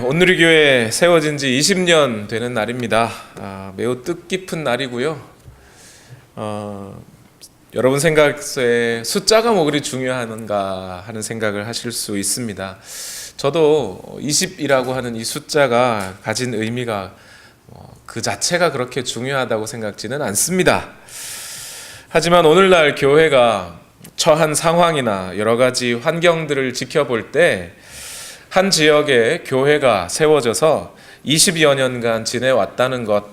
온누리 교회 세워진 지 20년 되는 날입니다. 매우 뜻깊은 날이고요. 여러분 생각에 숫자가 뭐 그리 중요한가 하는 생각을 하실 수 있습니다. 저도 20이라고 하는 이 숫자가 가진 의미가 그 자체가 그렇게 중요하다고 생각지는 않습니다. 하지만 오늘날 교회가 처한 상황이나 여러 가지 환경들을 지켜볼 때 한 지역에 교회가 세워져서 20여 년간 지내왔다는 것,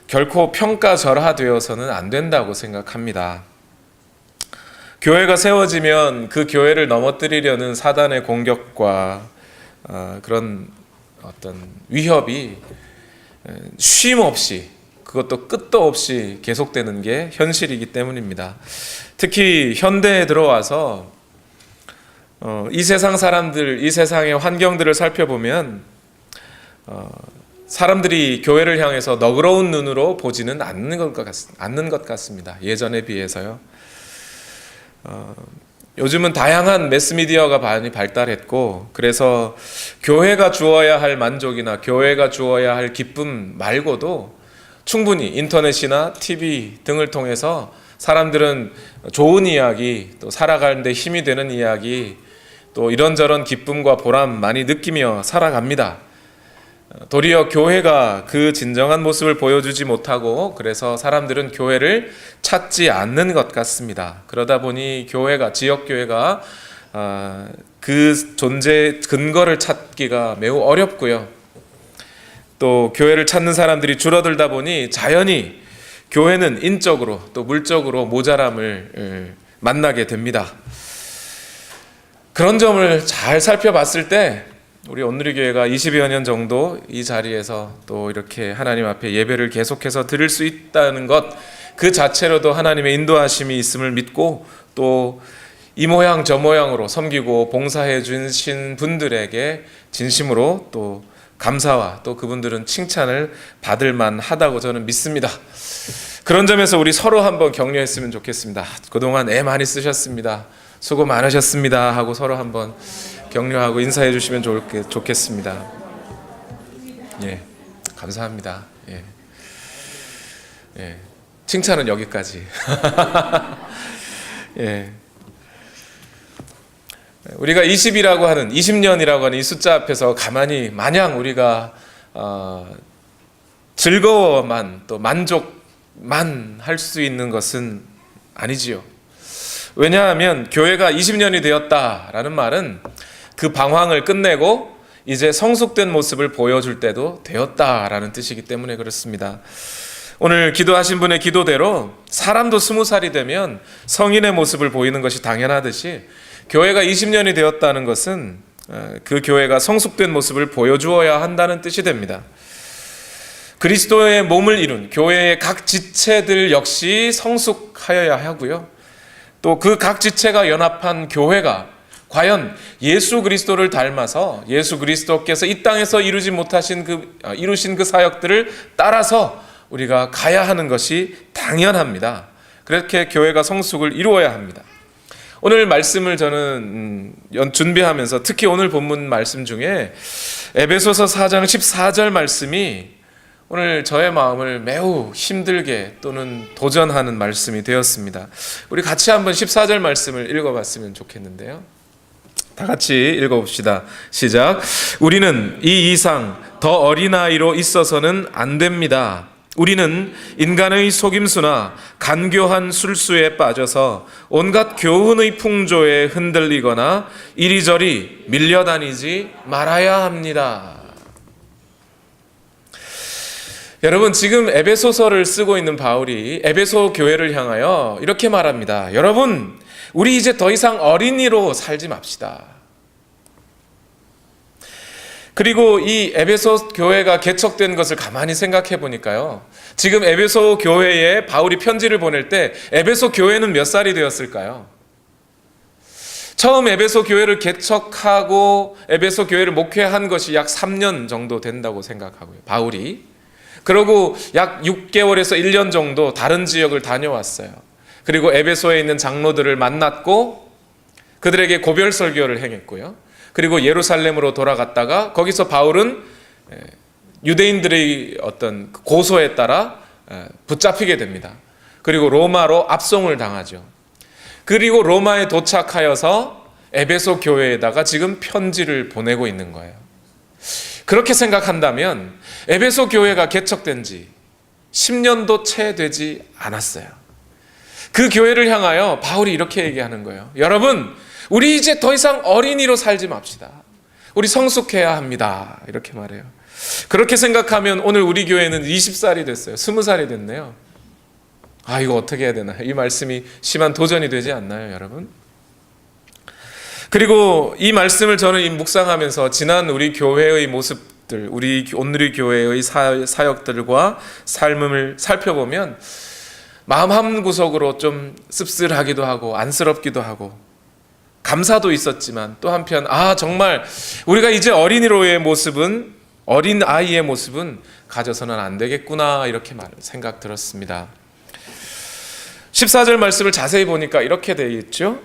결코 평가절하되어서는 안 된다고 생각합니다. 교회가 세워지면 그 교회를 넘어뜨리려는 사단의 공격과 그런 어떤 위협이 쉼 없이, 그것도 끝도 없이 계속되는 게 현실이기 때문입니다. 특히 현대에 들어와서 이 세상 사람들, 이 세상의 환경들을 살펴보면 사람들이 교회를 향해서 너그러운 눈으로 보지는 않는 것 같습니다. 예전에 비해서요. 요즘은 다양한 매스미디어가 많이 발달했고, 그래서 교회가 주어야 할 만족이나 교회가 주어야 할 기쁨 말고도 충분히 인터넷이나 TV 등을 통해서 사람들은 좋은 이야기, 또 살아가는 데 힘이 되는 이야기, 또 이런저런 기쁨과 보람 많이 느끼며 살아갑니다. 도리어 교회가 그 진정한 모습을 보여주지 못하고, 그래서 사람들은 교회를 찾지 않는 것 같습니다. 그러다 보니 지역교회가 그 존재 근거를 찾기가 매우 어렵고요. 또 교회를 찾는 사람들이 줄어들다 보니 자연히 교회는 인적으로 또 물적으로 모자람을 만나게 됩니다. 그런 점을 잘 살펴봤을 때 우리 온누리 교회가 20여 년 정도 이 자리에서 또 이렇게 하나님 앞에 예배를 계속해서 드릴 수 있다는 것, 그 자체로도 하나님의 인도하심이 있음을 믿고, 또 이 모양 저 모양으로 섬기고 봉사해 주신 분들에게 진심으로 또 감사와 또 그분들은 칭찬을 받을 만하다고 저는 믿습니다. 그런 점에서 우리 서로 한번 격려했으면 좋겠습니다. 그동안 애 많이 쓰셨습니다. 수고 많으셨습니다 하고 서로 한번 격려하고 인사해 주시면 좋겠습니다. 감사합니다. 칭찬은 여기까지. 우리가 20이라고 하는, 20년이라고 하는 이 숫자 앞에서 가만히 마냥 우리가 즐거워만 또 만족만 할 수 있는 것은 아니지요. 왜냐하면 교회가 20년이 되었다라는 말은 그 방황을 끝내고 이제 성숙된 모습을 보여줄 때도 되었다라는 뜻이기 때문에 그렇습니다. 오늘 기도하신 분의 기도대로 사람도 20살이 되면 성인의 모습을 보이는 것이 당연하듯이, 교회가 20년이 되었다는 것은 그 교회가 성숙된 모습을 보여주어야 한다는 뜻이 됩니다. 그리스도의 몸을 이룬 교회의 각 지체들 역시 성숙하여야 하고요. 또 그 각 지체가 연합한 교회가 과연 예수 그리스도를 닮아서 예수 그리스도께서 이 땅에서 이루신 그 사역들을 따라서 우리가 가야 하는 것이 당연합니다. 그렇게 교회가 성숙을 이루어야 합니다. 오늘 말씀을 저는 준비하면서 특히 오늘 본문 말씀 중에 에베소서 4장 14절 말씀이 오늘 저의 마음을 매우 힘들게 또는 도전하는 말씀이 되었습니다. 우리 같이 한번 14절 말씀을 읽어봤으면 좋겠는데요. 다 같이 읽어봅시다. 시작. 우리는 이 이상 더 어린아이로 있어서는 안 됩니다. 우리는 인간의 속임수나 간교한 술수에 빠져서 온갖 교훈의 풍조에 흔들리거나 이리저리 밀려다니지 말아야 합니다. 여러분, 지금 에베소서를 쓰고 있는 바울이 에베소 교회를 향하여 이렇게 말합니다. 여러분, 우리 이제 더 이상 어린이로 살지 맙시다. 그리고 이 에베소 교회가 개척된 것을 가만히 생각해 보니까요, 지금 에베소 교회에 바울이 편지를 보낼 때 에베소 교회는 몇 살이 되었을까요? 처음 에베소 교회를 개척하고 에베소 교회를 목회한 것이 약 3년 정도 된다고 생각하고요, 바울이. 그리고 약 6개월에서 1년 정도 다른 지역을 다녀왔어요. 그리고 에베소에 있는 장로들을 만났고, 그들에게 고별 설교를 행했고요. 그리고 예루살렘으로 돌아갔다가 거기서 바울은 유대인들의 어떤 고소에 따라 붙잡히게 됩니다. 그리고 로마로 압송을 당하죠. 그리고 로마에 도착하여서 에베소 교회에다가 지금 편지를 보내고 있는 거예요. 그렇게 생각한다면 에베소 교회가 개척된 지 10년도 채 되지 않았어요. 그 교회를 향하여 바울이 이렇게 얘기하는 거예요. 여러분, 우리 이제 더 이상 어린이로 살지 맙시다. 우리 성숙해야 합니다. 이렇게 말해요. 그렇게 생각하면 오늘 우리 교회는 20살이 됐어요. 20살이 됐네요. 아, 이거 어떻게 해야 되나? 이 말씀이 심한 도전이 되지 않나요, 여러분? 그리고 이 말씀을 저는 묵상하면서 지난 우리 교회의 모습들, 우리 오늘의 교회의 사역들과 삶을 살펴보면 마음 한 구석으로 좀 씁쓸하기도 하고 안쓰럽기도 하고 감사도 있었지만 또 한편 정말 우리가 이제 어린이로의 모습은, 어린 아이의 모습은 가져서는 안 되겠구나, 이렇게 생각 들었습니다. 14절 말씀을 자세히 보니까 이렇게 되어 있죠.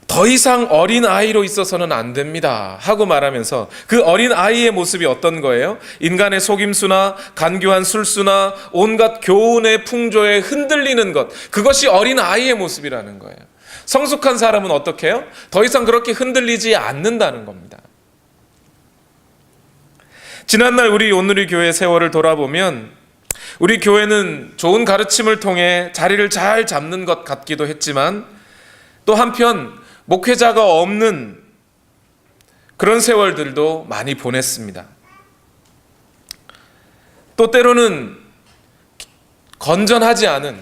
더 이상 어린 아이로 있어서는 안 됩니다 하고 말하면서 그 어린 아이의 모습이 어떤 거예요? 인간의 속임수나 간교한 술수나 온갖 교훈의 풍조에 흔들리는 것, 그것이 어린 아이의 모습이라는 거예요. 성숙한 사람은 어떻게 해요? 더 이상 그렇게 흔들리지 않는다는 겁니다. 지난날 우리 오늘의 교회 세월을 돌아보면 우리 교회는 좋은 가르침을 통해 자리를 잘 잡는 것 같기도 했지만 또 한편 목회자가 없는 그런 세월들도 많이 보냈습니다. 또 때로는 건전하지 않은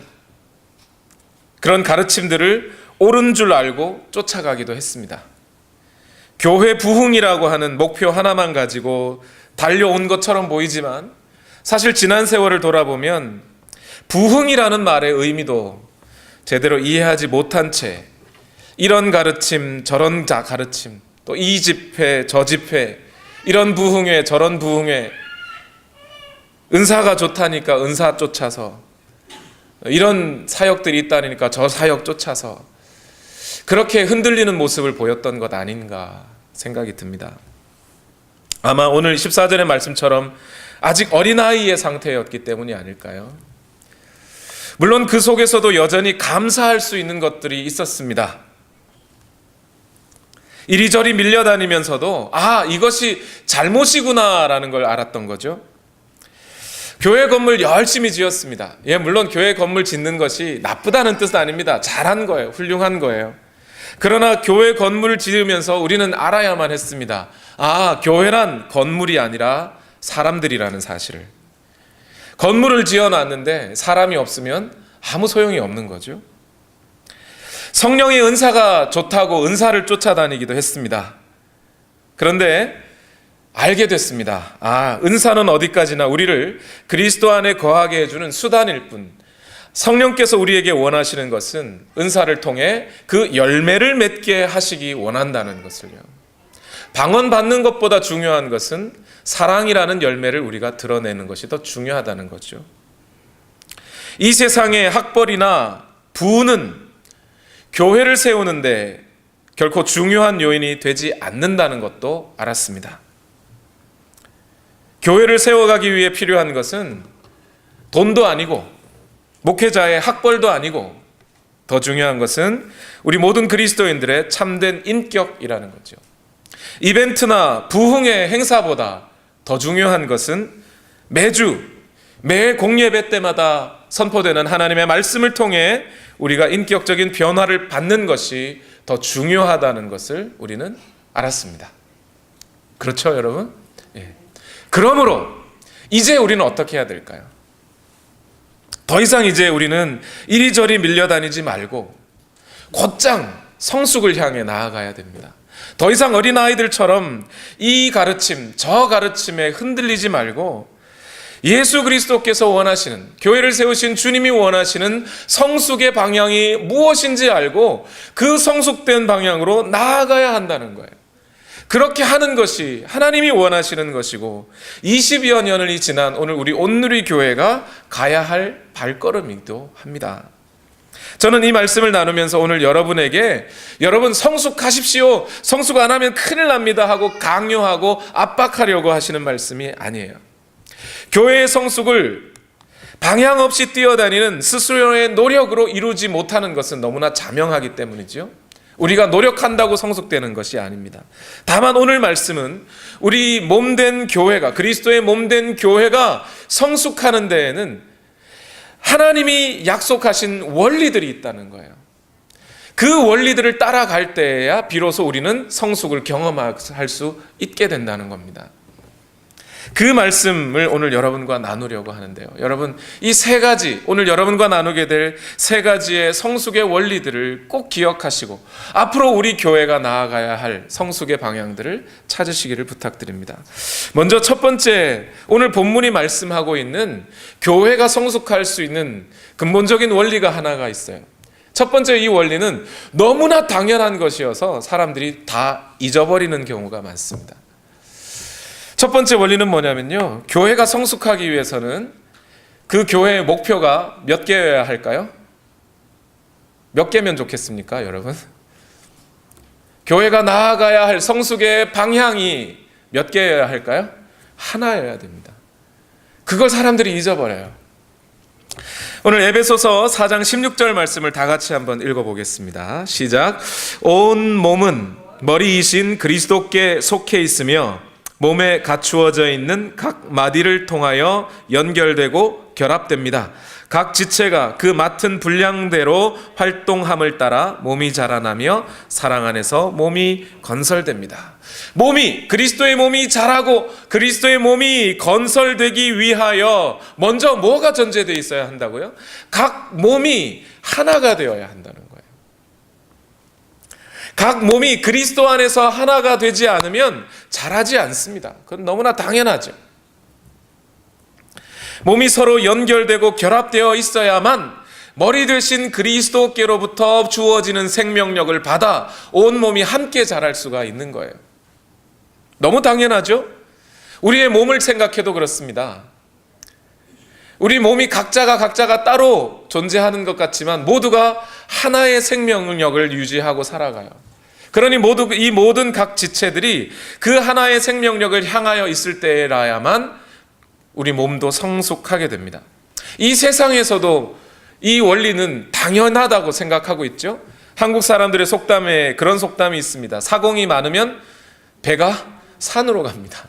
그런 가르침들을 옳은 줄 알고 쫓아가기도 했습니다. 교회 부흥이라고 하는 목표 하나만 가지고 달려온 것처럼 보이지만 사실 지난 세월을 돌아보면 부흥이라는 말의 의미도 제대로 이해하지 못한 채 이런 가르침 저런 가르침, 또 이 집회 저 집회, 이런 부흥회 저런 부흥회, 은사가 좋다니까 은사 쫓아서, 이런 사역들이 있다니까 저 사역 쫓아서 그렇게 흔들리는 모습을 보였던 것 아닌가 생각이 듭니다. 아마 오늘 14절의 말씀처럼 아직 어린아이의 상태였기 때문이 아닐까요? 물론 그 속에서도 여전히 감사할 수 있는 것들이 있었습니다. 이리저리 밀려다니면서도 이것이 잘못이구나라는 걸 알았던 거죠. 교회 건물 열심히 지었습니다. 물론 교회 건물 짓는 것이 나쁘다는 뜻은 아닙니다. 잘한 거예요. 훌륭한 거예요. 그러나 교회 건물을 지으면서 우리는 알아야만 했습니다. 교회란 건물이 아니라 사람들이라는 사실을. 건물을 지어놨는데 사람이 없으면 아무 소용이 없는 거죠. 성령의 은사가 좋다고 은사를 쫓아다니기도 했습니다. 그런데 알게 됐습니다. 은사는 어디까지나 우리를 그리스도 안에 거하게 해주는 수단일 뿐, 성령께서 우리에게 원하시는 것은 은사를 통해 그 열매를 맺게 하시기 원한다는 것을요. 방언받는 것보다 중요한 것은 사랑이라는 열매를 우리가 드러내는 것이 더 중요하다는 거죠. 이 세상의 학벌이나 부는 교회를 세우는데 결코 중요한 요인이 되지 않는다는 것도 알았습니다. 교회를 세워가기 위해 필요한 것은 돈도 아니고 목회자의 학벌도 아니고 더 중요한 것은 우리 모든 그리스도인들의 참된 인격이라는 거죠. 이벤트나 부흥의 행사보다 더 중요한 것은 매 공예배 때마다 선포되는 하나님의 말씀을 통해 우리가 인격적인 변화를 받는 것이 더 중요하다는 것을 우리는 알았습니다. 그렇죠, 여러분? 그러므로 이제 우리는 어떻게 해야 될까요? 더 이상 이제 우리는 이리저리 밀려다니지 말고 곧장 성숙을 향해 나아가야 됩니다. 더 이상 어린아이들처럼 이 가르침 저 가르침에 흔들리지 말고 예수 그리스도께서 원하시는, 교회를 세우신 주님이 원하시는 성숙의 방향이 무엇인지 알고 그 성숙된 방향으로 나아가야 한다는 거예요. 그렇게 하는 것이 하나님이 원하시는 것이고 20여 년이 지난 오늘 우리 온누리 교회가 가야 할 발걸음이기도 합니다. 저는 이 말씀을 나누면서 오늘 여러분에게 여러분 성숙하십시오, 성숙 안 하면 큰일 납니다 하고 강요하고 압박하려고 하시는 말씀이 아니에요. 교회의 성숙을 방향 없이 뛰어다니는 스스로의 노력으로 이루지 못하는 것은 너무나 자명하기 때문이죠. 우리가 노력한다고 성숙되는 것이 아닙니다. 다만 오늘 말씀은 우리 몸된 교회가, 그리스도의 몸된 교회가 성숙하는 데에는 하나님이 약속하신 원리들이 있다는 거예요. 그 원리들을 따라갈 때야 비로소 우리는 성숙을 경험할 수 있게 된다는 겁니다. 그 말씀을 오늘 여러분과 나누려고 하는데요. 여러분, 이 세 가지, 오늘 여러분과 나누게 될 세 가지의 성숙의 원리들을 꼭 기억하시고 앞으로 우리 교회가 나아가야 할 성숙의 방향들을 찾으시기를 부탁드립니다. 먼저 첫 번째, 오늘 본문이 말씀하고 있는 교회가 성숙할 수 있는 근본적인 원리가 하나가 있어요. 첫 번째, 이 원리는 너무나 당연한 것이어서 사람들이 다 잊어버리는 경우가 많습니다. 첫 번째 원리는 뭐냐면요, 교회가 성숙하기 위해서는 그 교회의 목표가 몇 개여야 할까요? 몇 개면 좋겠습니까, 여러분? 교회가 나아가야 할 성숙의 방향이 몇 개여야 할까요? 하나여야 됩니다. 그걸 사람들이 잊어버려요. 오늘 에베소서 4장 16절 말씀을 다 같이 한번 읽어보겠습니다. 시작. 온 몸은 머리이신 그리스도께 속해 있으며 몸에 갖추어져 있는 각 마디를 통하여 연결되고 결합됩니다. 각 지체가 그 맡은 분량대로 활동함을 따라 몸이 자라나며 사랑 안에서 몸이 건설됩니다. 그리스도의 몸이 자라고 그리스도의 몸이 건설되기 위하여 먼저 뭐가 전제되어 있어야 한다고요? 각 몸이 하나가 되어야 한다는 거예요. 각 몸이 그리스도 안에서 하나가 되지 않으면 자라지 않습니다. 그건 너무나 당연하죠. 몸이 서로 연결되고 결합되어 있어야만 머리 되신 그리스도께로부터 주어지는 생명력을 받아 온 몸이 함께 자랄 수가 있는 거예요. 너무 당연하죠? 우리의 몸을 생각해도 그렇습니다. 우리 몸이 각자가 따로 존재하는 것 같지만 모두가 하나의 생명력을 유지하고 살아가요. 그러니 이 모든 각 지체들이 그 하나의 생명력을 향하여 있을 때라야만 우리 몸도 성숙하게 됩니다. 이 세상에서도 이 원리는 당연하다고 생각하고 있죠. 한국 사람들의 속담에 그런 속담이 있습니다. 사공이 많으면 배가 산으로 갑니다.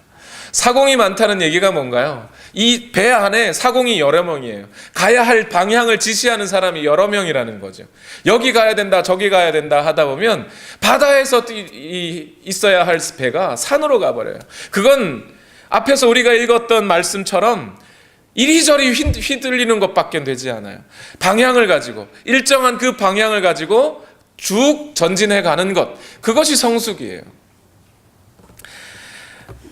사공이 많다는 얘기가 뭔가요? 이 배 안에 사공이 여러 명이에요. 가야 할 방향을 지시하는 사람이 여러 명이라는 거죠. 여기 가야 된다, 저기 가야 된다 하다 보면 바다에서 있어야 할 배가 산으로 가버려요. 그건 앞에서 우리가 읽었던 말씀처럼 이리저리 휘둘리는 것밖에 되지 않아요. 방향을 가지고, 일정한 그 방향을 가지고 쭉 전진해 가는 것, 그것이 성숙이에요.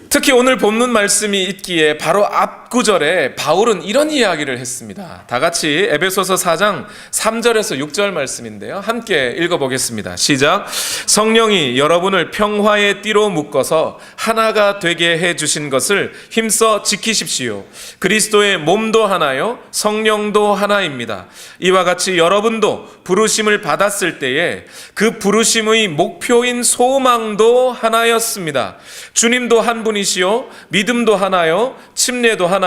특히 오늘 본문 말씀이 있기에 바로 앞 구절에 바울은 이런 이야기를 했습니다. 다 같이 에베소서 4장 3절에서 6절 말씀인데요. 함께 읽어보겠습니다. 시작. 성령이 여러분을 평화의 띠로 묶어서 하나가 되게 해주신 것을 힘써 지키십시오. 그리스도의 몸도 하나요, 성령도 하나입니다. 이와 같이 여러분도 부르심을 받았을 때에 그 부르심의 목표인 소망도 하나였습니다. 주님도 한 분이시요 믿음도 하나요, 침례도 하나요,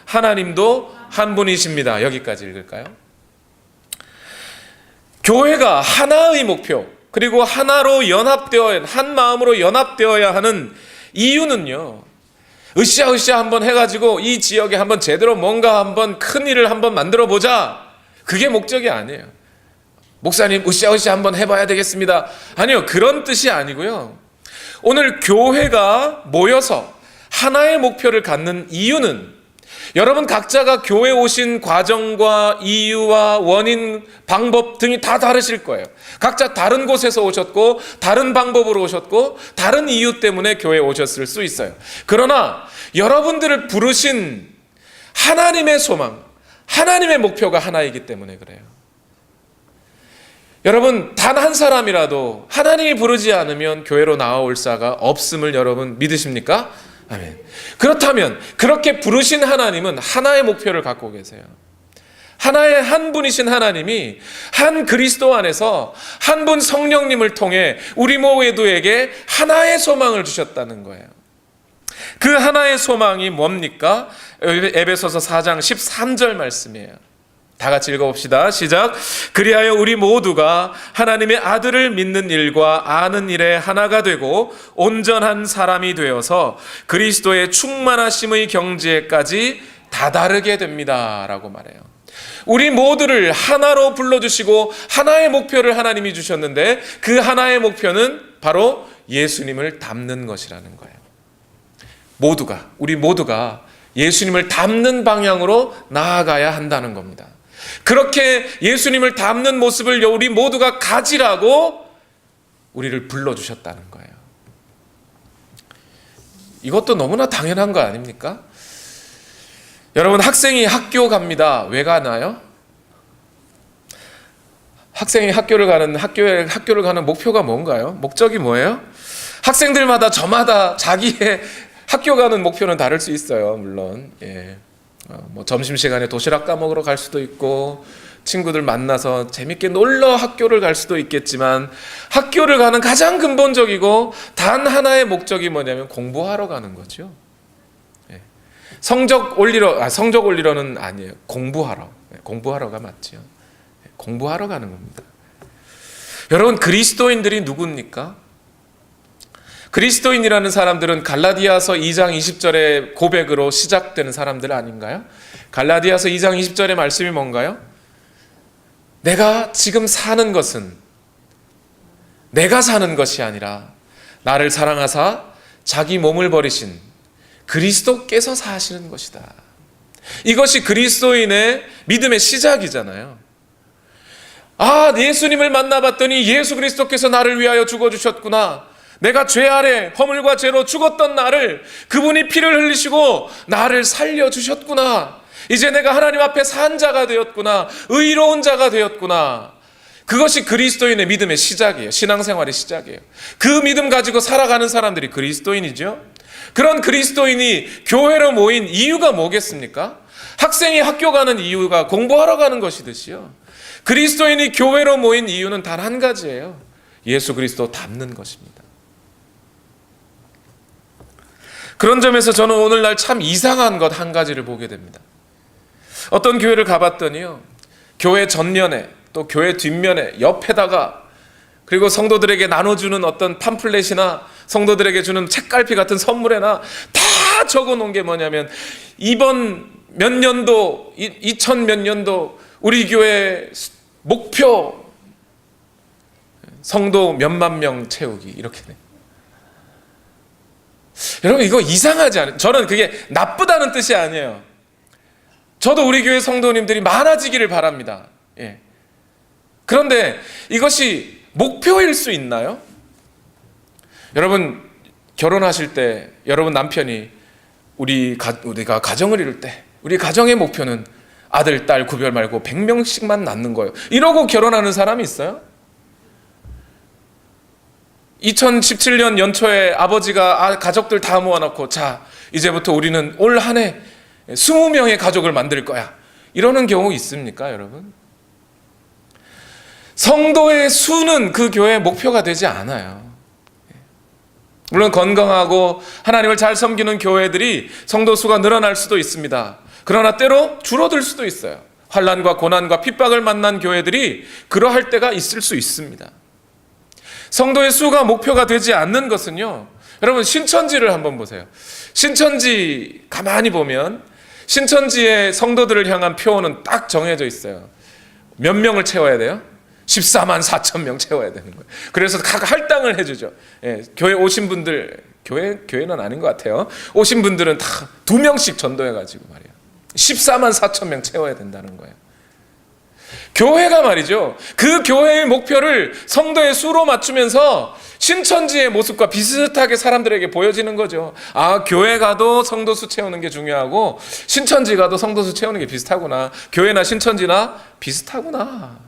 하나님도 한 분이십니다. 여기까지 읽을까요? 교회가 하나의 목표, 그리고 하나로 연합되어 한 마음으로 연합되어야 하는 이유는요, 으쌰으쌰 한번 해가지고 이 지역에 한번 제대로 뭔가 한번 큰 일을 한번 만들어 보자, 그게 목적이 아니에요. 목사님 으쌰으쌰 한번 해봐야 되겠습니다. 아니요, 그런 뜻이 아니고요. 오늘 교회가 모여서 하나의 목표를 갖는 이유는 여러분 각자가 교회 오신 과정과 이유와 원인, 방법 등이 다 다르실 거예요. 각자 다른 곳에서 오셨고 다른 방법으로 오셨고 다른 이유 때문에 교회에 오셨을 수 있어요. 그러나 여러분들을 부르신 하나님의 소망, 하나님의 목표가 하나이기 때문에 그래요. 여러분, 단 한 사람이라도 하나님이 부르지 않으면 교회로 나아올 자가 없음을 여러분 믿으십니까? 아멘. 그렇다면 그렇게 부르신 하나님은 하나의 목표를 갖고 계세요. 하나의 한 분이신 하나님이 한 그리스도 안에서 한 분 성령님을 통해 우리 모두에게 하나의 소망을 주셨다는 거예요. 그 하나의 소망이 뭡니까? 에베소서 4장 13절 말씀이에요. 다 같이 읽어봅시다. 시작. 그리하여 우리 모두가 하나님의 아들을 믿는 일과 아는 일에 하나가 되고 온전한 사람이 되어서 그리스도의 충만하심의 경지에까지 다다르게 됩니다 라고 말해요. 우리 모두를 하나로 불러주시고 하나의 목표를 하나님이 주셨는데 그 하나의 목표는 바로 예수님을 닮는 것이라는 거예요. 우리 모두가 예수님을 닮는 방향으로 나아가야 한다는 겁니다. 그렇게 예수님을 닮는 모습을 우리 모두가 가지라고 우리를 불러주셨다는 거예요. 이것도 너무나 당연한 거 아닙니까? 여러분, 학생이 학교 갑니다. 왜 가나요? 학생이 학교를 가는 목표가 뭔가요? 목적이 뭐예요? 학생들마다 저마다 자기의 학교 가는 목표는 다를 수 있어요. 물론 점심시간에 도시락 까먹으러 갈 수도 있고 친구들 만나서 재밌게 놀러 학교를 갈 수도 있겠지만 학교를 가는 가장 근본적이고 단 하나의 목적이 뭐냐면 공부하러 가는 거죠. 성적 올리러는 아니에요. 공부하러가 맞죠. 공부하러 가는 겁니다. 여러분, 그리스도인들이 누굽니까? 그리스도인이라는 사람들은 갈라디아서 2장 20절의 고백으로 시작되는 사람들 아닌가요? 갈라디아서 2장 20절의 말씀이 뭔가요? 내가 지금 사는 것은 내가 사는 것이 아니라 나를 사랑하사 자기 몸을 버리신 그리스도께서 사시는 것이다. 이것이 그리스도인의 믿음의 시작이잖아요. 예수님을 만나봤더니 예수 그리스도께서 나를 위하여 죽어주셨구나. 내가 죄 아래 허물과 죄로 죽었던 나를 그분이 피를 흘리시고 나를 살려주셨구나. 이제 내가 하나님 앞에 산 자가 되었구나. 의로운 자가 되었구나. 그것이 그리스도인의 믿음의 시작이에요. 신앙생활의 시작이에요. 그 믿음 가지고 살아가는 사람들이 그리스도인이죠. 그런 그리스도인이 교회로 모인 이유가 뭐겠습니까? 학생이 학교 가는 이유가 공부하러 가는 것이듯이요. 그리스도인이 교회로 모인 이유는 단 한 가지예요. 예수 그리스도 닮는 것입니다. 그런 점에서 저는 오늘날 참 이상한 것 한 가지를 보게 됩니다. 어떤 교회를 가봤더니요, 교회 전면에 또 교회 뒷면에 옆에다가 그리고 성도들에게 나눠주는 어떤 팜플렛이나 성도들에게 주는 책갈피 같은 선물에나 다 적어놓은 게 뭐냐면 이번 몇 년도 2000 몇 년도 우리 교회 목표 성도 몇만 명 채우기 이렇게 돼. 여러분, 이거 이상하지 않아요? 저는 그게 나쁘다는 뜻이 아니에요. 저도 우리 교회 성도님들이 많아지기를 바랍니다. 그런데 이것이 목표일 수 있나요? 여러분, 결혼하실 때 여러분 남편이 우리가 가정을 이룰 때 우리 가정의 목표는 아들, 딸 구별 말고 100명씩만 낳는 거예요. 이러고 결혼하는 사람이 있어요? 2017년 연초에 아버지가 가족들 다 모아놓고 자, 이제부터 우리는 올 한 해 20명의 가족을 만들 거야. 이러는 경우 있습니까, 여러분? 성도의 수는 그 교회의 목표가 되지 않아요. 물론 건강하고 하나님을 잘 섬기는 교회들이 성도 수가 늘어날 수도 있습니다. 그러나 때로 줄어들 수도 있어요. 환난과 고난과 핍박을 만난 교회들이 그러할 때가 있을 수 있습니다. 성도의 수가 목표가 되지 않는 것은요, 여러분 신천지를 한번 보세요. 신천지 가만히 보면 신천지의 성도들을 향한 표어는 딱 정해져 있어요. 몇 명을 채워야 돼요? 14만 4천 명 채워야 되는 거예요. 그래서 각 할당을 해주죠. 교회 오신 분들, 교회는 아닌 것 같아요. 오신 분들은 다 2명씩 전도해가지고 말이에요. 14만 4천 명 채워야 된다는 거예요. 교회가 말이죠, 그 교회의 목표를 성도의 수로 맞추면서 신천지의 모습과 비슷하게 사람들에게 보여지는 거죠. 교회 가도 성도 수 채우는 게 중요하고 신천지 가도 성도 수 채우는 게 비슷하구나. 교회나 신천지나 비슷하구나.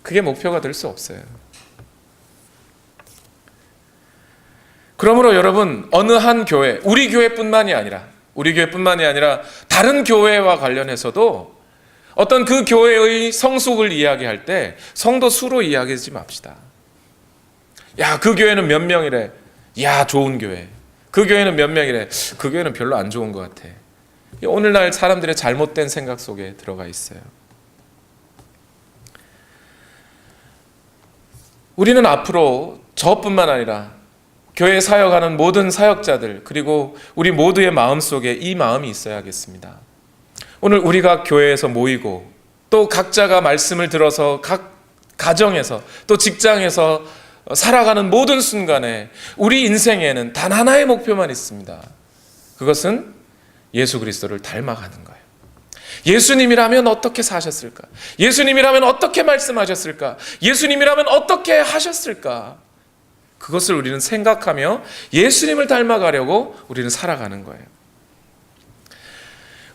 그게 목표가 될 수 없어요. 그러므로 여러분, 어느 한 교회, 우리 교회뿐만이 아니라 다른 교회와 관련해서도 어떤 그 교회의 성숙을 이야기할 때 성도 수로 이야기하지 맙시다. 야, 그 교회는 몇 명이래. 야, 좋은 교회. 그 교회는 몇 명이래. 그 교회는 별로 안 좋은 것 같아. 오늘날 사람들의 잘못된 생각 속에 들어가 있어요. 우리는 앞으로 저뿐만 아니라 교회에 사역하는 모든 사역자들, 그리고 우리 모두의 마음속에 이 마음이 있어야겠습니다. 오늘 우리가 교회에서 모이고 또 각자가 말씀을 들어서 각 가정에서 또 직장에서 살아가는 모든 순간에 우리 인생에는 단 하나의 목표만 있습니다. 그것은 예수 그리스도를 닮아가는 거예요. 예수님이라면 어떻게 사셨을까? 예수님이라면 어떻게 말씀하셨을까? 예수님이라면 어떻게 하셨을까? 그것을 우리는 생각하며 예수님을 닮아가려고 우리는 살아가는 거예요.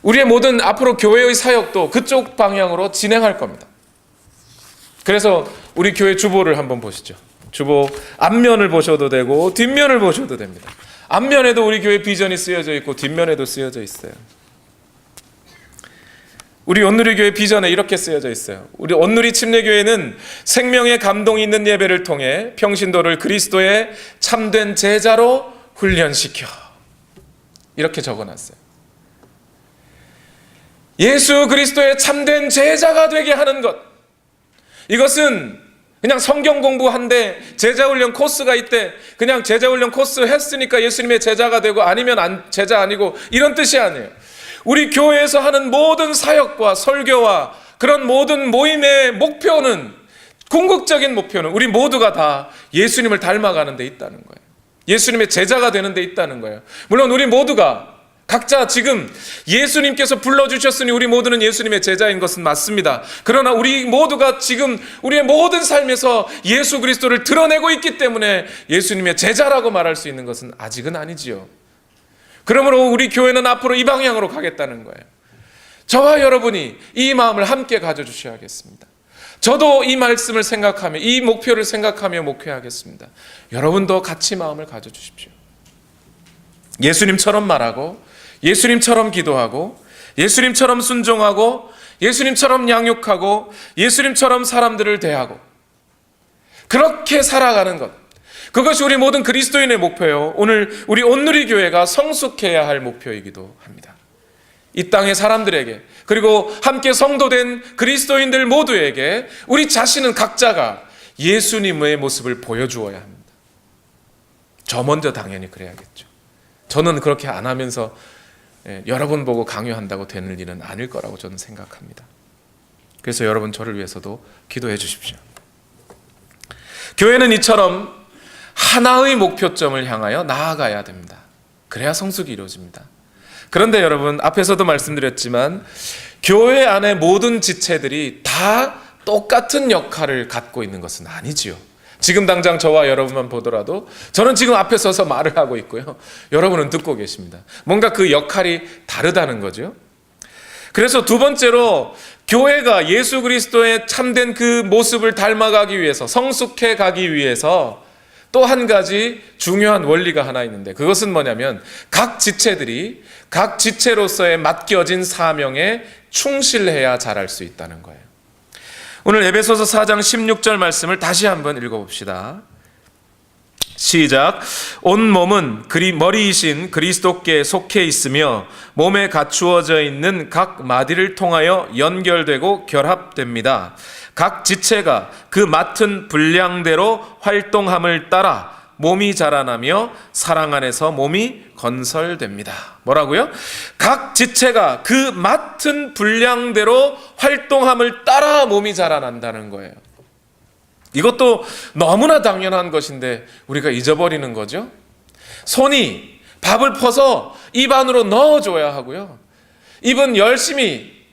우리의 모든 앞으로 교회의 사역도 그쪽 방향으로 진행할 겁니다. 그래서 우리 교회 주보를 한번 보시죠. 주보 앞면을 보셔도 되고 뒷면을 보셔도 됩니다. 앞면에도 우리 교회 비전이 쓰여져 있고 뒷면에도 쓰여져 있어요. 우리 온누리 교회 비전에 이렇게 쓰여져 있어요. 우리 온누리 침례교회는 생명의 감동이 있는 예배를 통해 평신도를 그리스도의 참된 제자로 훈련시켜. 이렇게 적어놨어요. 예수 그리스도의 참된 제자가 되게 하는 것. 이것은 그냥 성경 공부한데 제자훈련 코스가 있대. 그냥 제자훈련 코스 했으니까 예수님의 제자가 되고 아니면 제자 아니고 이런 뜻이 아니에요. 우리 교회에서 하는 모든 사역과 설교와 그런 모든 모임의 목표는, 궁극적인 목표는 우리 모두가 다 예수님을 닮아가는 데 있다는 거예요. 예수님의 제자가 되는 데 있다는 거예요. 물론 우리 모두가 각자 지금 예수님께서 불러주셨으니 우리 모두는 예수님의 제자인 것은 맞습니다. 그러나 우리 모두가 지금 우리의 모든 삶에서 예수 그리스도를 드러내고 있기 때문에 예수님의 제자라고 말할 수 있는 것은 아직은 아니지요. 그러므로 우리 교회는 앞으로 이 방향으로 가겠다는 거예요. 저와 여러분이 이 마음을 함께 가져주셔야겠습니다. 저도 이 말씀을 생각하며 이 목표를 생각하며 목회하겠습니다. 여러분도 같이 마음을 가져주십시오. 예수님처럼 말하고 예수님처럼 기도하고 예수님처럼 순종하고 예수님처럼 양육하고 예수님처럼 사람들을 대하고 그렇게 살아가는 것, 그것이 우리 모든 그리스도인의 목표예요. 오늘 우리 온누리 교회가 성숙해야 할 목표이기도 합니다. 이 땅의 사람들에게, 그리고 함께 성도된 그리스도인들 모두에게 우리 자신은 각자가 예수님의 모습을 보여주어야 합니다. 저 먼저 당연히 그래야겠죠. 저는 그렇게 안 하면서 여러분 보고 강요한다고 되는 일은 아닐 거라고 저는 생각합니다. 그래서 여러분 저를 위해서도 기도해 주십시오. 교회는 이처럼 하나의 목표점을 향하여 나아가야 됩니다. 그래야 성숙이 이루어집니다. 그런데 여러분, 앞에서도 말씀드렸지만 교회 안의 모든 지체들이 다 똑같은 역할을 갖고 있는 것은 아니지요. 지금 당장 저와 여러분만 보더라도 저는 지금 앞에 서서 말을 하고 있고요. 여러분은 듣고 계십니다. 뭔가 그 역할이 다르다는 거죠. 그래서 두 번째로 교회가 예수 그리스도의 참된 그 모습을 닮아가기 위해서, 성숙해 가기 위해서 또 한 가지 중요한 원리가 하나 있는데, 그것은 뭐냐면 각 지체들이 각 지체로서의 맡겨진 사명에 충실해야 자랄 수 있다는 거예요. 오늘 에베소서 4장 16절 말씀을 다시 한번 읽어봅시다. 시작. 온 몸은 머리이신 그리스도께 속해 있으며 몸에 갖추어져 있는 각 마디를 통하여 연결되고 결합됩니다. 각 지체가 그 맡은 분량대로 활동함을 따라 몸이 자라나며 사랑 안에서 몸이 건설됩니다. 뭐라고요? 각 지체가 그 맡은 분량대로 활동함을 따라 몸이 자라난다는 거예요. 이것도 너무나 당연한 것인데 우리가 잊어버리는 거죠. 손이 밥을 퍼서 입 안으로 넣어줘야 하고요. 입은 열심히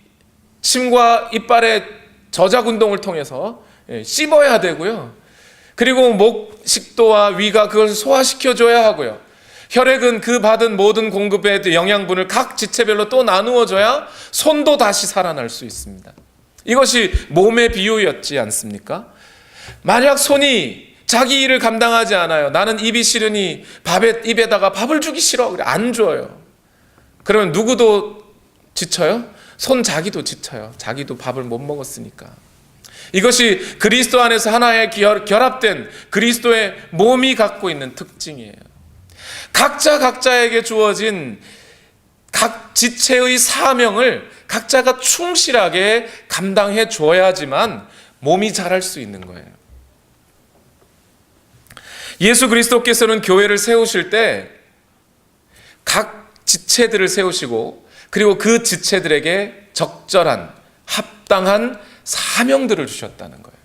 침과 이빨의 저작 운동을 통해서 씹어야 되고요. 그리고 목 식도와 위가 그걸 소화시켜줘야 하고요. 혈액은 그 받은 모든 공급의 영양분을 각 지체별로 또 나누어줘야 손도 다시 살아날 수 있습니다. 이것이 몸의 비유였지 않습니까? 만약 손이 자기 일을 감당하지 않아요. 나는 입이 싫으니 입에다가 밥을 주기 싫어. 그래, 안 줘요. 그러면 누구도 지쳐요? 손 자기도 지쳐요. 자기도 밥을 못 먹었으니까. 이것이 그리스도 안에서 하나의 결합된 그리스도의 몸이 갖고 있는 특징이에요. 각자에게 주어진 각 지체의 사명을 각자가 충실하게 감당해 줘야지만 몸이 자랄 수 있는 거예요. 예수 그리스도께서는 교회를 세우실 때 각 지체들을 세우시고 그리고 그 지체들에게 적절한 합당한 사명들을 주셨다는 거예요.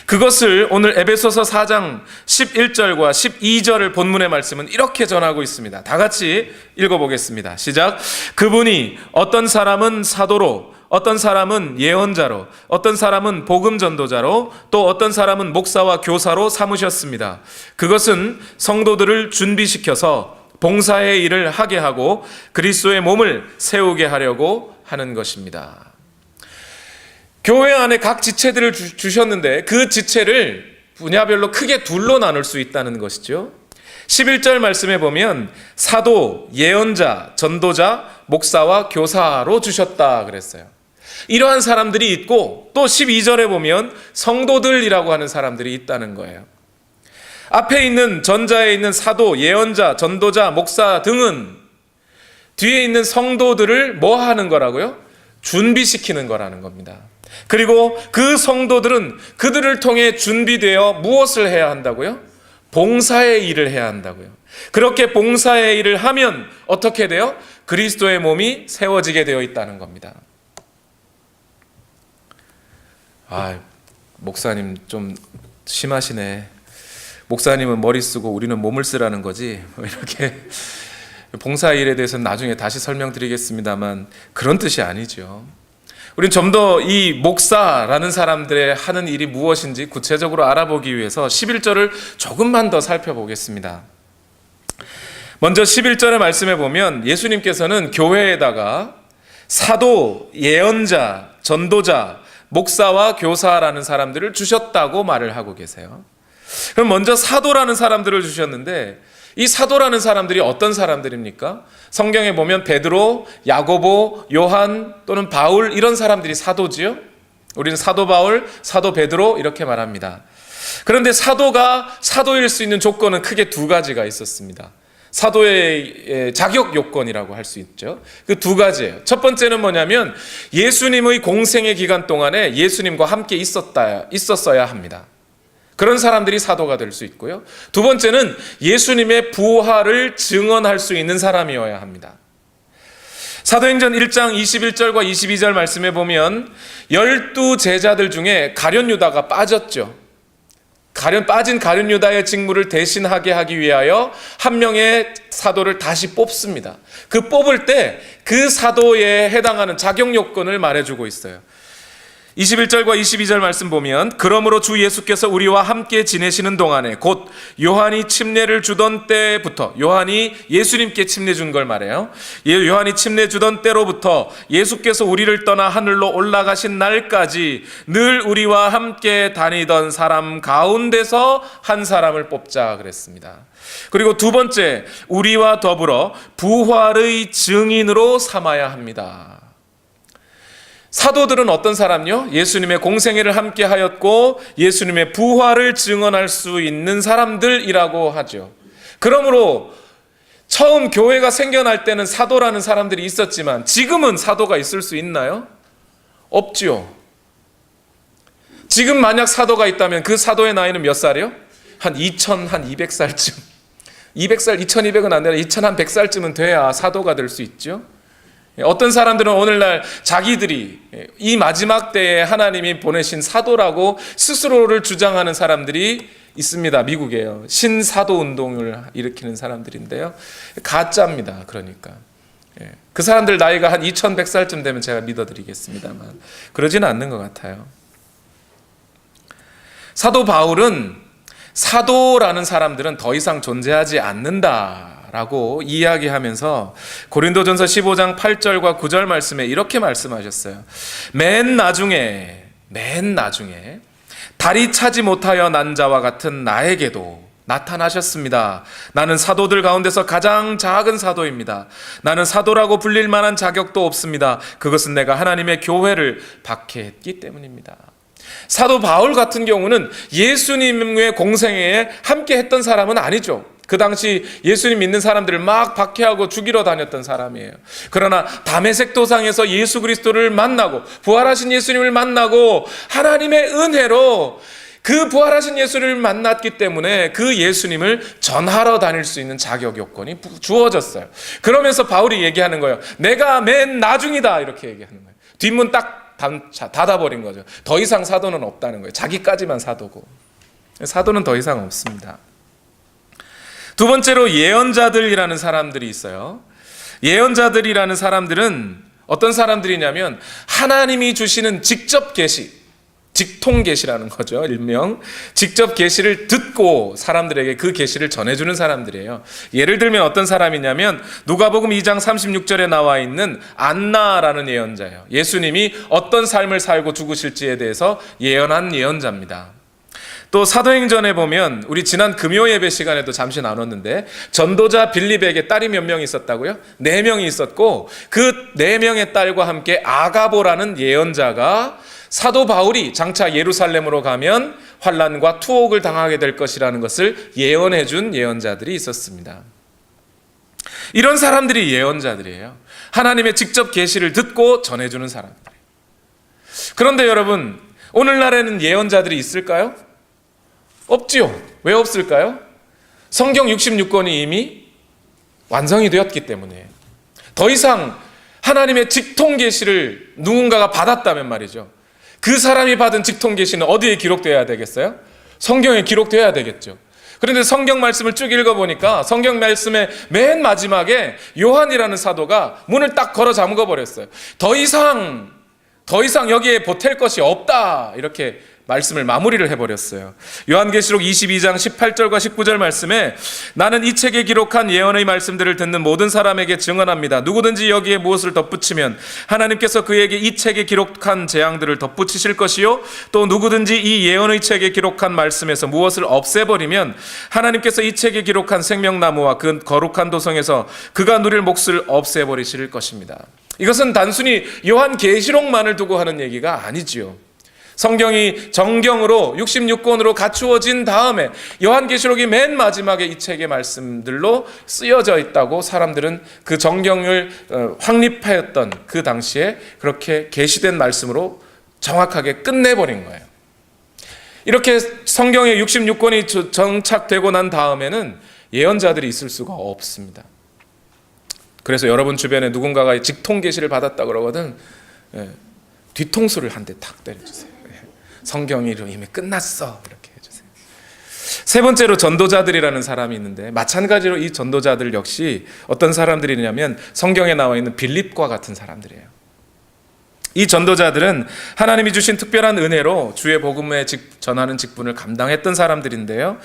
그것을 오늘 에베소서 4장 11절과 12절을 본문의 말씀은 이렇게 전하고 있습니다. 다 같이 읽어보겠습니다. 시작. 그분이 어떤 사람은 사도로, 어떤 사람은 예언자로, 어떤 사람은 복음 전도자로, 또 어떤 사람은 목사와 교사로 삼으셨습니다. 그것은 성도들을 준비시켜서 봉사의 일을 하게 하고 그리스도의 몸을 세우게 하려고 하는 것입니다. 교회 안에 각 지체들을 주셨는데 그 지체를 분야별로 크게 둘로 나눌 수 있다는 것이죠. 11절 말씀에 보면 사도, 예언자, 전도자, 목사와 교사로 주셨다 그랬어요. 이러한 사람들이 있고 또 12절에 보면 성도들이라고 하는 사람들이 있다는 거예요. 앞에 있는 전자에 있는 사도, 예언자, 전도자, 목사 등은 뒤에 있는 성도들을 뭐 하는 거라고요? 준비시키는 거라는 겁니다. 그리고 그 성도들은 그들을 통해 준비되어 무엇을 해야 한다고요? 봉사의 일을 해야 한다고요. 그렇게 봉사의 일을 하면 어떻게 돼요? 그리스도의 몸이 세워지게 되어 있다는 겁니다. 목사님 좀 심하시네. 목사님은 머리 쓰고 우리는 몸을 쓰라는 거지. 이렇게 봉사일에 대해서는 나중에 다시 설명드리겠습니다만 그런 뜻이 아니죠. 우리는 좀 더 이 목사라는 사람들의 하는 일이 무엇인지 구체적으로 알아보기 위해서 11절을 조금만 더 살펴보겠습니다. 먼저 11절의 말씀에 보면 예수님께서는 교회에다가 사도, 예언자, 전도자, 목사와 교사라는 사람들을 주셨다고 말을 하고 계세요. 그럼 먼저 사도라는 사람들을 주셨는데 이 사도라는 사람들이 어떤 사람들입니까? 성경에 보면 베드로, 야고보, 요한 또는 바울 이런 사람들이 사도지요. 우리는 사도 바울, 사도 베드로 이렇게 말합니다. 그런데 사도가 사도일 수 있는 조건은 크게 두 가지가 있었습니다. 사도의 자격 요건이라고 할 수 있죠. 그 두 가지예요. 첫 번째는 뭐냐면 예수님의 공생의 기간 동안에 예수님과 함께 있었어야 합니다. 그런 사람들이 사도가 될 수 있고요. 두 번째는 예수님의 부활을 증언할 수 있는 사람이어야 합니다. 사도행전 1장 21절과 22절 말씀에 보면 12 제자들 중에 가룟 유다가 빠졌죠. 빠진 가룟 유다의 직무를 대신하게 하기 위하여 한 명의 사도를 다시 뽑습니다. 그 뽑을 때 그 사도에 해당하는 자격 요건을 말해주고 있어요. 21절과 22절 말씀 보면 그러므로 주 예수께서 우리와 함께 지내시는 동안에 곧 요한이 침례를 주던 때부터, 요한이 예수님께 침례 준 걸 말해요. 요한이 침례 주던 때로부터 예수께서 우리를 떠나 하늘로 올라가신 날까지 늘 우리와 함께 다니던 사람 가운데서 한 사람을 뽑자 그랬습니다. 그리고 두 번째, 우리와 더불어 부활의 증인으로 삼아야 합니다. 사도들은 어떤 사람요? 예수님의 공생애를 함께 하였고 예수님의 부활을 증언할 수 있는 사람들이라고 하죠. 그러므로 처음 교회가 생겨날 때는 사도라는 사람들이 있었지만 지금은 사도가 있을 수 있나요? 없지요. 지금 만약 사도가 있다면 그 사도의 나이는 몇 살이요? 한 2200살쯤. 200살, 2200은 안 되나 2100살쯤은 돼야 사도가 될 수 있죠. 어떤 사람들은 오늘날 자기들이 이 마지막 때에 하나님이 보내신 사도라고 스스로를 주장하는 사람들이 있습니다. 미국에요. 신사도 운동을 일으키는 사람들인데요. 가짜입니다. 그러니까 그 사람들 나이가 한 2100살쯤 되면 제가 믿어드리겠습니다만 그러지는 않는 것 같아요. 사도 바울은 사도라는 사람들은 더 이상 존재하지 않는다라고 이야기하면서 고린도전서 15장 8절과 9절 말씀에 이렇게 말씀하셨어요. 맨 나중에 달이 차지 못하여 난 자와 같은 나에게도 나타나셨습니다. 나는 사도들 가운데서 가장 작은 사도입니다. 나는 사도라고 불릴 만한 자격도 없습니다. 그것은 내가 하나님의 교회를 박해했기 때문입니다. 사도 바울 같은 경우는 예수님의 공생애에 함께 했던 사람은 아니죠. 그 당시 예수님 믿는 사람들을 막 박해하고 죽이러 다녔던 사람이에요. 그러나 다메섹 도상에서 예수 그리스도를 만나고 부활하신 예수님을 만나고 하나님의 은혜로 그 부활하신 예수를 만났기 때문에 그 예수님을 전하러 다닐 수 있는 자격 요건이 주어졌어요. 그러면서 바울이 얘기하는 거예요. 내가 맨 나중이다, 이렇게 얘기하는 거예요. 뒷문 딱 닫아버린 거죠. 더 이상 사도는 없다는 거예요. 자기까지만 사도고, 사도는 더 이상 없습니다. 두 번째로 예언자들이라는 사람들이 있어요. 예언자들이라는 사람들은 어떤 사람들이냐면 하나님이 주시는 직접 계시, 직통 계시라는 거죠. 일명 직접 계시를 듣고 사람들에게 그 계시를 전해주는 사람들이에요. 예를 들면 어떤 사람이냐면 누가복음 2장 36절에 나와 있는 안나라는 예언자예요. 예수님이 어떤 삶을 살고 죽으실지에 대해서 예언한 예언자입니다. 또 사도행전에 보면 우리 지난 금요 예배 시간에도 잠시 나눴는데 전도자 빌립에게 딸이 몇 명이 있었다고요? 4명이 있었고 그 4명의 딸과 함께 아가보라는 예언자가 사도 바울이 장차 예루살렘으로 가면 환난과 투옥을 당하게 될 것이라는 것을 예언해 준 예언자들이 있었습니다. 이런 사람들이 예언자들이에요. 하나님의 직접 계시를 듣고 전해주는 사람들. 그런데 여러분, 오늘날에는 예언자들이 있을까요? 없지요. 왜 없을까요? 성경 66권이 이미 완성이 되었기 때문에 더 이상 하나님의 직통 계시를 누군가가 받았다면 말이죠. 그 사람이 받은 직통 계시는 어디에 기록되어야 되겠어요? 성경에 기록되어야 되겠죠. 그런데 성경 말씀을 쭉 읽어보니까 성경 말씀의 맨 마지막에 요한이라는 사도가 문을 딱 걸어 잠궈 버렸어요. 더 이상 여기에 보탤 것이 없다, 이렇게 말씀을 마무리를 해버렸어요. 요한계시록 22장 18절과 19절 말씀에 나는 이 책에 기록한 예언의 말씀들을 듣는 모든 사람에게 증언합니다. 누구든지 여기에 무엇을 덧붙이면 하나님께서 그에게 이 책에 기록한 재앙들을 덧붙이실 것이요, 또 누구든지 이 예언의 책에 기록한 말씀에서 무엇을 없애버리면 하나님께서 이 책에 기록한 생명나무와 그 거룩한 도성에서 그가 누릴 몫을 없애버리실 것입니다. 이것은 단순히 요한계시록만을 두고 하는 얘기가 아니지요. 성경이 정경으로 66권으로 갖추어진 다음에 요한계시록이 맨 마지막에 이 책의 말씀들로 쓰여져 있다고 사람들은 그 정경을 확립하였던 그 당시에 그렇게 계시된 말씀으로 정확하게 끝내버린 거예요. 이렇게 성경에 66권이 정착되고 난 다음에는 예언자들이 있을 수가 없습니다. 그래서 여러분 주변에 누군가가 직통 계시를 받았다 그러거든, 뒤통수를 한 대 탁 때려주세요. 성경이 이미 끝났어, 이렇게 해주세요. 세 번째로 전도자들이라는 사람이 있는데 마찬가지로 이 전도자들 역시 어떤 사람들이냐면 성경에 나와 있는 빌립과 같은 사람들이에요. 이 전도자들은 하나님이 주신 특별한 은혜로 주의 복음에 전하는 직분을 감당했던 사람들인데요,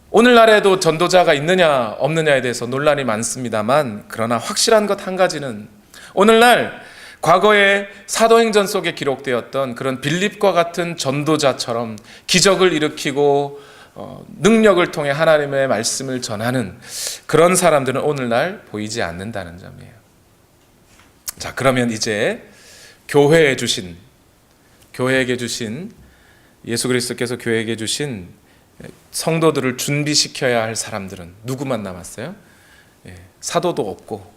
오늘날에도 전도자가 있느냐 없느냐에 대해서 논란이 많습니다만, 그러나 확실한 것 한 가지는 오늘날 과거에 사도행전 속에 기록되었던 그런 빌립과 같은 전도자처럼 기적을 일으키고 능력을 통해 하나님의 말씀을 전하는 그런 사람들은 오늘날 보이지 않는다는 점이에요. 자, 그러면 이제 교회에게 주신 예수 그리스도께서 교회에게 주신 성도들을 준비시켜야 할 사람들은 누구만 남았어요? 사도도 없고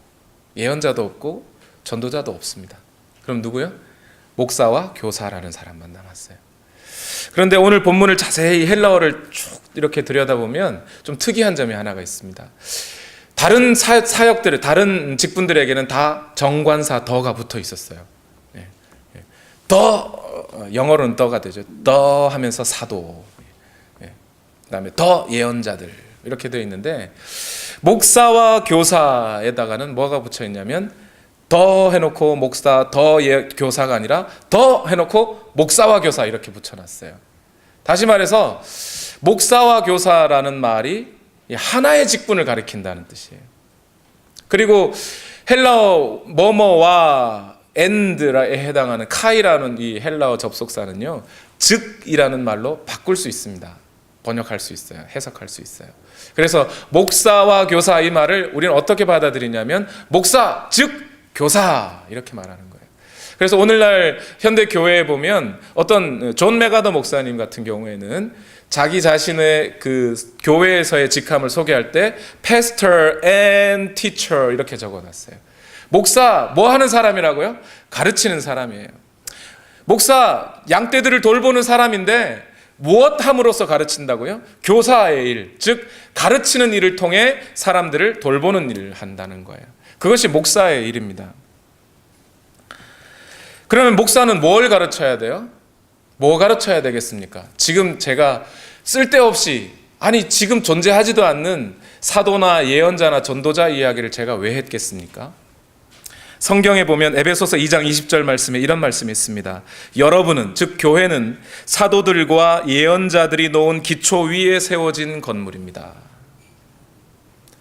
예언자도 없고 전도자도 없습니다. 그럼 누구요? 목사와 교사라는 사람만 남았어요. 그런데 오늘 본문을 자세히 헬라어를 쭉 이렇게 들여다보면 좀 특이한 점이 하나가 있습니다. 다른 사역들, 다른 직분들에게는 다 정관사 더가 붙어 있었어요. 더, 영어로는 더가 되죠. 더 하면서 사도, 그다음에 더 예언자들 이렇게 되어 있는데 목사와 교사에다가는 뭐가 붙여 있냐면 더 해놓고 목사, 더 교사가 아니라 더 해놓고 목사와 교사 이렇게 붙여놨어요. 다시 말해서 목사와 교사라는 말이 하나의 직분을 가리킨다는 뜻이에요. 그리고 헬라어 뭐뭐와 and에 해당하는 카이라는 이 헬라어 접속사는요, 즉이라는 말로 바꿀 수 있습니다. 번역할 수 있어요. 해석할 수 있어요. 그래서 목사와 교사 이 말을 우리는 어떻게 받아들이냐면 목사 즉 교사 이렇게 말하는 거예요. 그래서 오늘날 현대 교회에 보면 어떤 존 메가더 목사님 같은 경우에는 자기 자신의 그 교회에서의 직함을 소개할 때 pastor and teacher 이렇게 적어놨어요. 목사 뭐 하는 사람이라고요? 가르치는 사람이에요. 목사 양떼들을 돌보는 사람인데 무엇 함으로써 가르친다고요? 교사의 일, 즉 가르치는 일을 통해 사람들을 돌보는 일을 한다는 거예요. 그것이 목사의 일입니다. 그러면 목사는 뭘 가르쳐야 돼요? 뭐 가르쳐야 되겠습니까? 지금 제가 쓸데없이 지금 존재하지도 않는 사도나 예언자나 전도자 이야기를 제가 왜 했겠습니까? 성경에 보면 에베소서 2장 20절 말씀에 이런 말씀이 있습니다. 여러분은 즉 교회는 사도들과 예언자들이 놓은 기초 위에 세워진 건물입니다.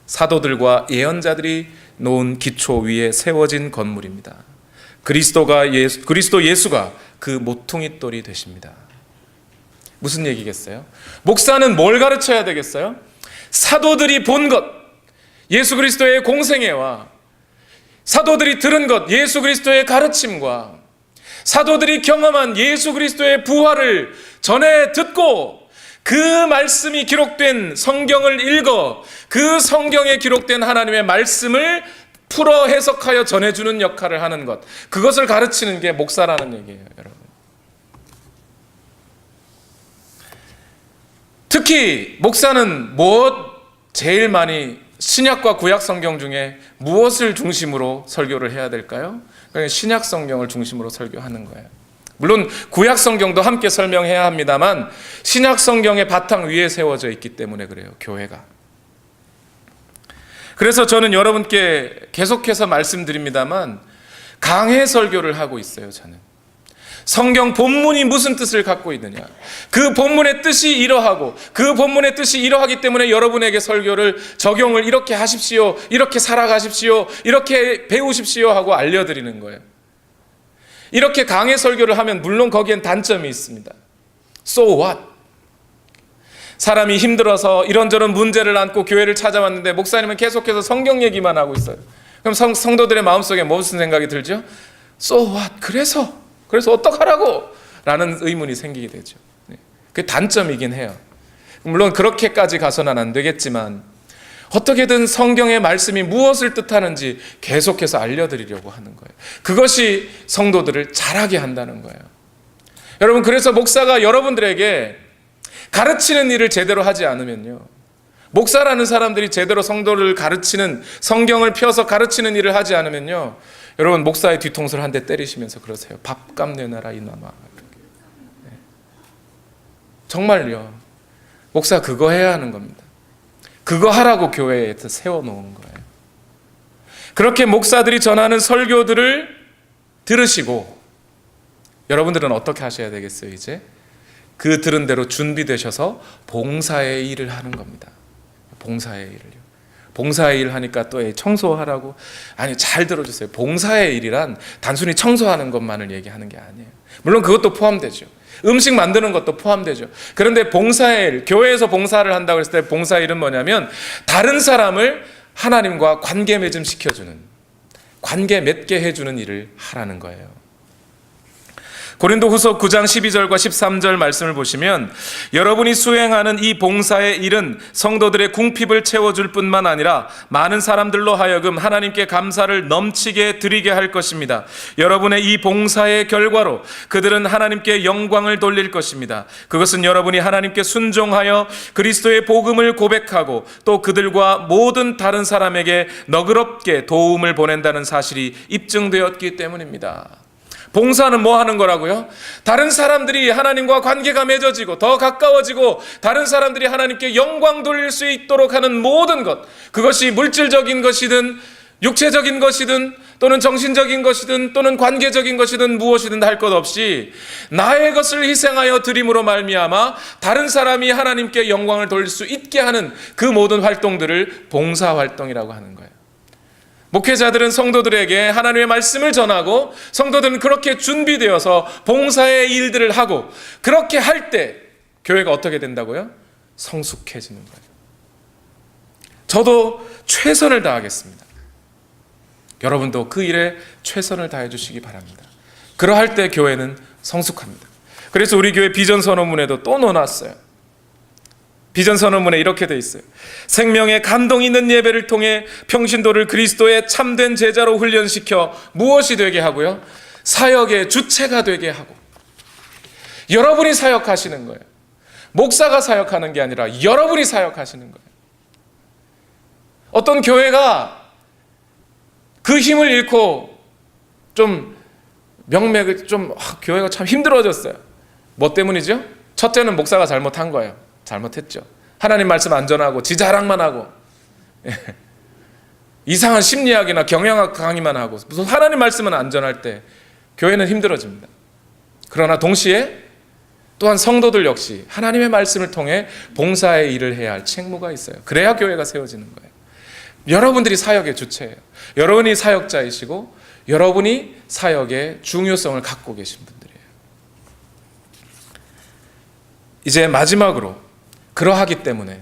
사도들과 예언자들이 놓은 기초 위에 세워진 건물입니다. 그리스도 예수가 그 모퉁이 돌이 되십니다. 무슨 얘기겠어요? 목사는 뭘 가르쳐야 되겠어요? 사도들이 본 것, 예수 그리스도의 공생애와 사도들이 들은 것, 예수 그리스도의 가르침과 사도들이 경험한 예수 그리스도의 부활을 전해 듣고 그 말씀이 기록된 성경을 읽어 그 성경에 기록된 하나님의 말씀을 풀어 해석하여 전해주는 역할을 하는 것, 그것을 가르치는 게 목사라는 얘기예요, 여러분. 특히 목사는 제일 많이 신약과 구약 성경 중에 무엇을 중심으로 설교를 해야 될까요? 그러니까 신약 성경을 중심으로 설교하는 거예요. 물론 구약 성경도 함께 설명해야 합니다만 신약 성경의 바탕 위에 세워져 있기 때문에 그래요, 교회가. 그래서 저는 여러분께 계속해서 말씀드립니다만 강해 설교를 하고 있어요, 저는. 성경 본문이 무슨 뜻을 갖고 있느냐, 그 본문의 뜻이 이러하고 그 본문의 뜻이 이러하기 때문에 여러분에게 설교를 적용을 이렇게 하십시오, 이렇게 살아가십시오, 이렇게 배우십시오 하고 알려드리는 거예요. 이렇게 강해 설교를 하면 물론 거기엔 단점이 있습니다. So what? 사람이 힘들어서 이런저런 문제를 안고 교회를 찾아왔는데 목사님은 계속해서 성경 얘기만 하고 있어요. 그럼 성도들의 마음속에 무슨 생각이 들죠? So what? 그래서 어떡하라고? 라는 의문이 생기게 되죠. 그게 단점이긴 해요. 물론 그렇게까지 가서는 안 되겠지만 어떻게든 성경의 말씀이 무엇을 뜻하는지 계속해서 알려드리려고 하는 거예요. 그것이 성도들을 자라게 한다는 거예요. 여러분, 그래서 목사가 여러분들에게 가르치는 일을 제대로 하지 않으면요, 목사라는 사람들이 제대로 성도를 가르치는, 성경을 펴서 가르치는 일을 하지 않으면요, 여러분 목사의 뒤통수를 한 대 때리시면서 그러세요. 밥값 내놔라 이놈아. 네. 정말요. 목사 그거 해야 하는 겁니다. 그거 하라고 교회에서 세워놓은 거예요. 그렇게 목사들이 전하는 설교들을 들으시고 여러분들은 어떻게 하셔야 되겠어요? 이제 그 들은 대로 준비되셔서 봉사의 일을 하는 겁니다. 봉사의 일을요. 봉사의 일 하니까 또 청소하라고. 아니, 잘 들어주세요. 봉사의 일이란 단순히 청소하는 것만을 얘기하는 게 아니에요. 물론 그것도 포함되죠. 음식 만드는 것도 포함되죠. 그런데 봉사의 일, 교회에서 봉사를 한다고 했을 때 봉사의 일은 뭐냐면 다른 사람을 하나님과 관계 맺음 시켜주는, 관계 맺게 해주는 일을 하라는 거예요. 고린도후서 9장 12절과 13절 말씀을 보시면 여러분이 수행하는 이 봉사의 일은 성도들의 궁핍을 채워줄 뿐만 아니라 많은 사람들로 하여금 하나님께 감사를 넘치게 드리게 할 것입니다. 여러분의 이 봉사의 결과로 그들은 하나님께 영광을 돌릴 것입니다. 그것은 여러분이 하나님께 순종하여 그리스도의 복음을 고백하고 또 그들과 모든 다른 사람에게 너그럽게 도움을 보낸다는 사실이 입증되었기 때문입니다. 봉사는 뭐 하는 거라고요? 다른 사람들이 하나님과 관계가 맺어지고 더 가까워지고 다른 사람들이 하나님께 영광 돌릴 수 있도록 하는 모든 것, 그것이 물질적인 것이든 육체적인 것이든 또는 정신적인 것이든 또는 관계적인 것이든 무엇이든 할 것 없이 나의 것을 희생하여 드림으로 말미암아 다른 사람이 하나님께 영광을 돌릴 수 있게 하는 그 모든 활동들을 봉사활동이라고 하는 거예요. 목회자들은 성도들에게 하나님의 말씀을 전하고 성도들은 그렇게 준비되어서 봉사의 일들을 하고, 그렇게 할 때 교회가 어떻게 된다고요? 성숙해지는 거예요. 저도 최선을 다하겠습니다. 여러분도 그 일에 최선을 다해 주시기 바랍니다. 그러할 때 교회는 성숙합니다. 그래서 우리 교회 비전 선언문에도 또 넣어놨어요. 비전 선언문에 이렇게 돼 있어요. 생명의 감동 있는 예배를 통해 평신도를 그리스도의 참된 제자로 훈련시켜 무엇이 되게 하고요? 사역의 주체가 되게 하고. 여러분이 사역하시는 거예요. 목사가 사역하는 게 아니라 여러분이 사역하시는 거예요. 어떤 교회가 그 힘을 잃고 좀 명맥을 교회가 참 힘들어졌어요. 뭐 때문이죠? 첫째는 목사가 잘못한 거예요. 잘못했죠. 하나님 말씀 안 전하고 지 자랑만 하고 이상한 심리학이나 경영학 강의만 하고 무슨 하나님 말씀은 안 전할 때 교회는 힘들어집니다. 그러나 동시에 또한 성도들 역시 하나님의 말씀을 통해 봉사의 일을 해야 할 책무가 있어요. 그래야 교회가 세워지는 거예요. 여러분들이 사역의 주체예요. 여러분이 사역자이시고 여러분이 사역의 중요성을 갖고 계신 분들이에요. 이제 마지막으로 그러하기 때문에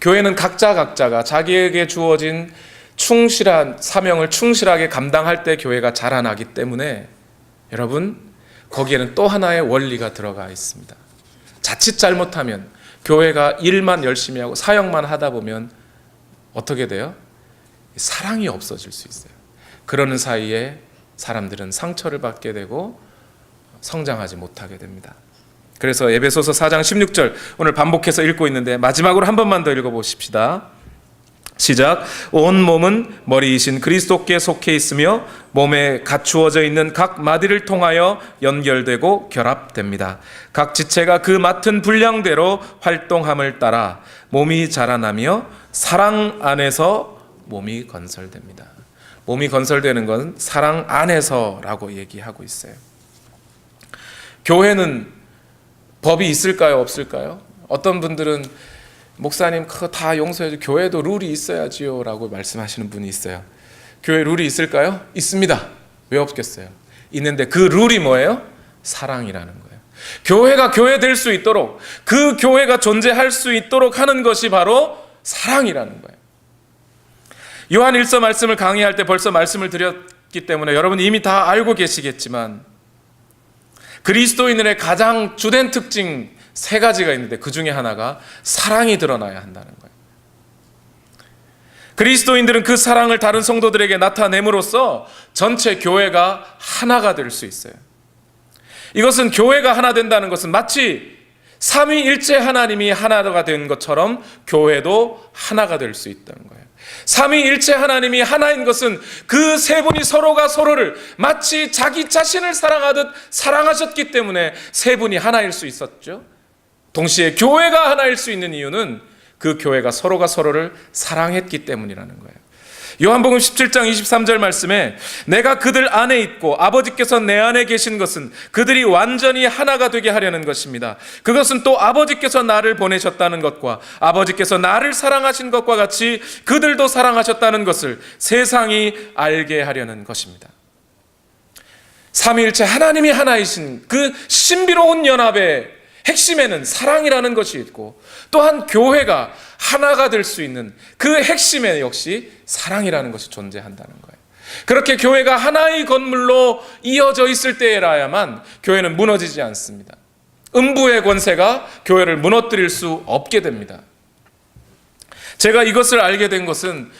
교회는 각자가 자기에게 주어진 충실한 사명을 충실하게 감당할 때 교회가 자라나기 때문에 여러분 거기에는 또 하나의 원리가 들어가 있습니다. 자칫 잘못하면 교회가 일만 열심히 하고 사역만 하다 보면 어떻게 돼요? 사랑이 없어질 수 있어요. 그러는 사이에 사람들은 상처를 받게 되고 성장하지 못하게 됩니다. 그래서 에베소서 4장 16절 오늘 반복해서 읽고 있는데 마지막으로 한 번만 더 읽어보십시다. 시작. 온 몸은 머리이신 그리스도께 속해 있으며 몸에 갖추어져 있는 각 마디를 통하여 연결되고 결합됩니다. 각 지체가 그 맡은 분량대로 활동함을 따라 몸이 자라나며 사랑 안에서 몸이 건설됩니다. 몸이 건설되는 건 사랑 안에서라고 얘기하고 있어요. 교회는 법이 있을까요? 없을까요? 어떤 분들은 목사님 그거 다 용서해줘. 교회도 룰이 있어야지요 라고 말씀하시는 분이 있어요. 교회 룰이 있을까요? 있습니다. 왜 없겠어요? 있는데 그 룰이 뭐예요? 사랑이라는 거예요. 교회가 교회 될 수 있도록 그 교회가 존재할 수 있도록 하는 것이 바로 사랑이라는 거예요. 요한 1서 말씀을 강의할 때 벌써 말씀을 드렸기 때문에 여러분 이미 다 알고 계시겠지만 그리스도인들의 가장 주된 특징 3가지가 있는데 그 중에 하나가 사랑이 드러나야 한다는 거예요. 그리스도인들은 그 사랑을 다른 성도들에게 나타냄으로써 전체 교회가 하나가 될 수 있어요. 이것은 교회가 하나 된다는 것은 마치 삼위일체 하나님이 하나가 된 것처럼 교회도 하나가 될 수 있다는 거예요. 삼위일체 하나님이 하나인 것은 그 세 분이 서로가 서로를 마치 자기 자신을 사랑하듯 사랑하셨기 때문에 세 분이 하나일 수 있었죠. 동시에 교회가 하나일 수 있는 이유는 그 교회가 서로가 서로를 사랑했기 때문이라는 거예요. 요한복음 17장 23절 말씀에 내가 그들 안에 있고 아버지께서 내 안에 계신 것은 그들이 완전히 하나가 되게 하려는 것입니다. 그것은 또 아버지께서 나를 보내셨다는 것과 아버지께서 나를 사랑하신 것과 같이 그들도 사랑하셨다는 것을 세상이 알게 하려는 것입니다. 삼위일체 하나님이 하나이신 그 신비로운 연합의 핵심에는 사랑이라는 것이 있고 또한 교회가 하나가 될 수 있는 그 핵심에 역시 사랑이라는 것이 존재한다는 거예요. 그렇게 교회가 하나의 건물로 이어져 있을 때라야만 교회는 무너지지 않습니다. 음부의 권세가 교회를 무너뜨릴 수 없게 됩니다. 제가 이것을 알게 된 것은